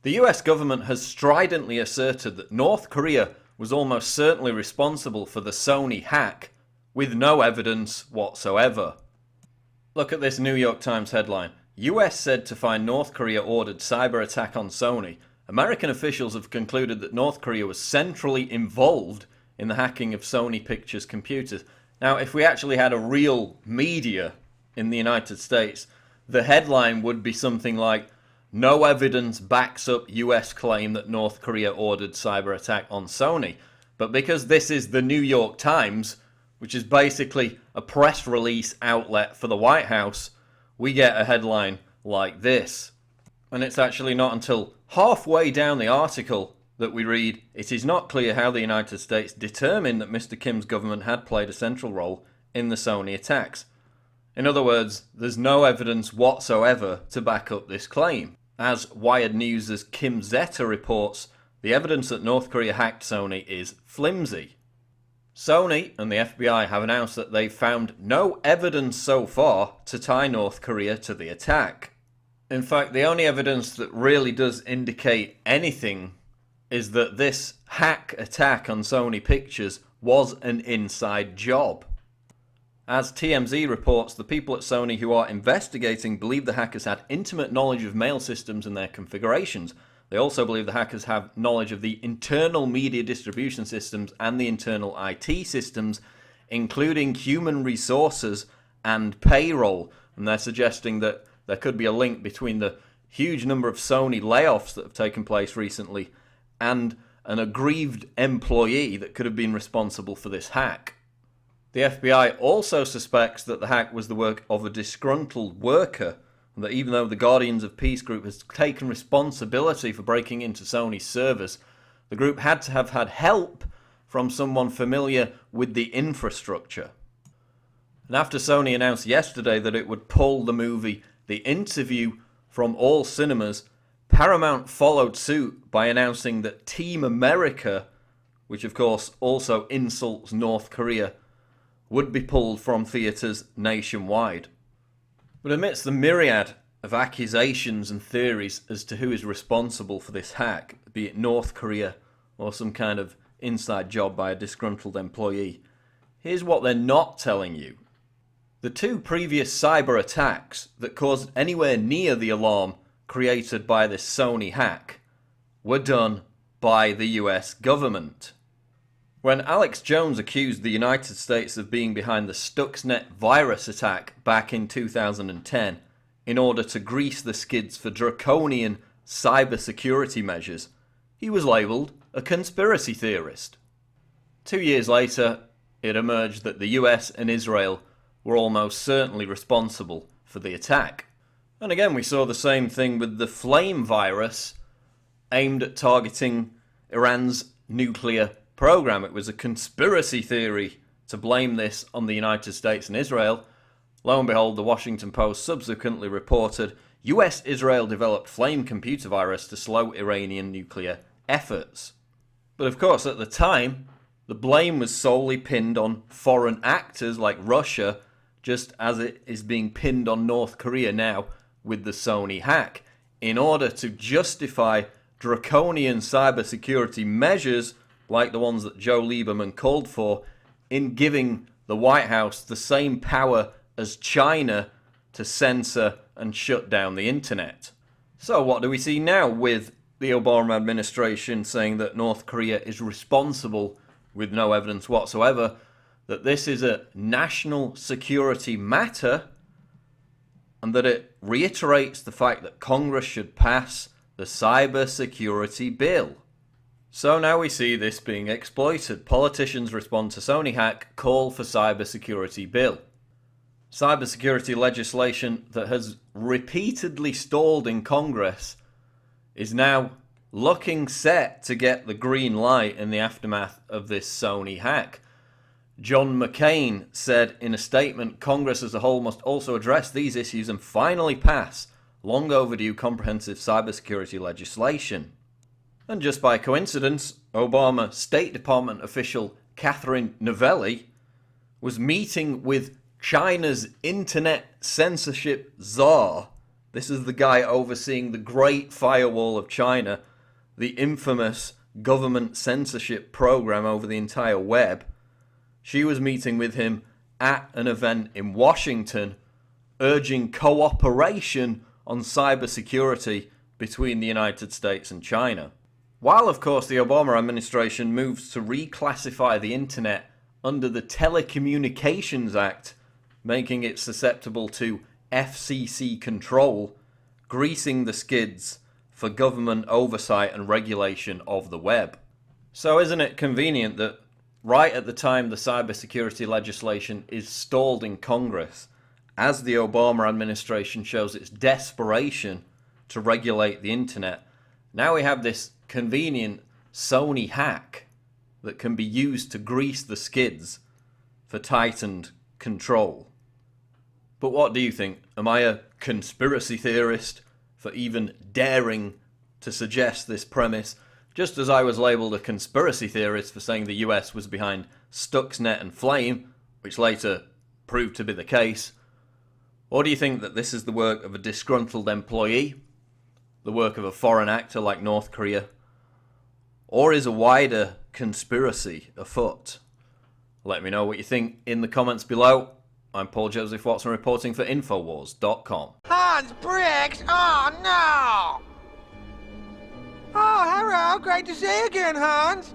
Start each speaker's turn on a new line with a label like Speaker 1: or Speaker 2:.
Speaker 1: The US government has stridently asserted that North Korea was almost certainly responsible for the Sony hack, with no evidence whatsoever. Look at this New York Times headline. US said to find North Korea ordered cyber attack on Sony. American officials have concluded that North Korea was centrally involved in the hacking of Sony Pictures computers. Now, if we actually had a real media in the United States, the headline would be something like, "No evidence backs up US claim that North Korea ordered cyber attack on Sony." But because this is the New York Times, which is basically a press release outlet for the White House, we get a headline like this. And it's actually not until halfway down the article that we read, "It is not clear how the United States determined that Mr. Kim's government had played a central role in the Sony attacks." In other words, there's no evidence whatsoever to back up this claim. As Wired News' Kim Zeta reports, the evidence that North Korea hacked Sony is flimsy. Sony and the FBI have announced that they've found no evidence so far to tie North Korea to the attack. In fact, the only evidence that really does indicate anything is that this hack attack on Sony Pictures was an inside job. As TMZ reports, the people at Sony who are investigating believe the hackers had intimate knowledge of mail systems and their configurations. They also believe the hackers have knowledge of the internal media distribution systems and the internal IT systems, including human resources and payroll. And they're suggesting that there could be a link between the huge number of Sony layoffs that have taken place recently and an aggrieved employee that could have been responsible for this hack. The FBI also suspects that the hack was the work of a disgruntled worker, and that even though the Guardians of Peace group has taken responsibility for breaking into Sony's servers, the group had to have had help from someone familiar with the infrastructure. And after Sony announced yesterday that it would pull the movie The Interview from all cinemas, Paramount followed suit by announcing that Team America, which of course also insults North Korea, would be pulled from theatres nationwide. But amidst the myriad of accusations and theories as to who is responsible for this hack, be it North Korea or some kind of inside job by a disgruntled employee, here's what they're not telling you. The two previous cyber attacks that caused anywhere near the alarm created by this Sony hack were done by the US government. When Alex Jones accused the United States of being behind the Stuxnet virus attack back in 2010 in order to grease the skids for draconian cybersecurity measures, he was labelled a conspiracy theorist. 2 years later, it emerged that the US and Israel were almost certainly responsible for the attack. And again, we saw the same thing with the Flame virus aimed at targeting Iran's nuclear program. It was a conspiracy theory to blame this on the United States and Israel. Lo and behold, the Washington Post subsequently reported US-Israel developed Flame computer virus to slow Iranian nuclear efforts. But of course, at the time, the blame was solely pinned on foreign actors like Russia, just as it is being pinned on North Korea now with the Sony hack, in order to justify draconian cybersecurity measures like the ones that Joe Lieberman called for, in giving the White House the same power as China to censor and shut down the internet. So what do we see now with the Obama administration saying that North Korea is responsible with no evidence whatsoever, that this is a national security matter, and that it reiterates the fact that Congress should pass the cybersecurity bill. So now we see this being exploited. Politicians respond to Sony hack, call for cybersecurity bill. Cybersecurity legislation that has repeatedly stalled in Congress is now looking set to get the green light in the aftermath of this Sony hack. John McCain said in a statement, Congress as a whole must also address these issues and finally pass long overdue comprehensive cybersecurity legislation. And just by coincidence, Obama State Department official Catherine Novelli was meeting with China's internet censorship czar, This is the guy overseeing the Great Firewall of China, the infamous government censorship program over the entire web. She was meeting with him at an event in Washington, urging cooperation on cybersecurity between the United States and China. While, of course, the Obama administration moves to reclassify the internet under the Telecommunications Act, making it susceptible to FCC control, greasing the skids for government oversight and regulation of the web. So isn't it convenient that right at the time the cybersecurity legislation is stalled in Congress, as the Obama administration shows its desperation to regulate the internet, now we have this convenient Sony hack that can be used to grease the skids for tightened control. But what do you think? Am I a conspiracy theorist for even daring to suggest this premise, just as I was labelled a conspiracy theorist for saying the US was behind Stuxnet and Flame, which later proved to be the case? Or do you think that this is the work of a disgruntled employee, the work of a foreign actor like North Korea? Or is a wider conspiracy afoot? Let me know what you think in the comments below. I'm Paul Joseph Watson reporting for Infowars.com.
Speaker 2: Hans Briggs? Oh no! Oh, hello. Great to see you again, Hans.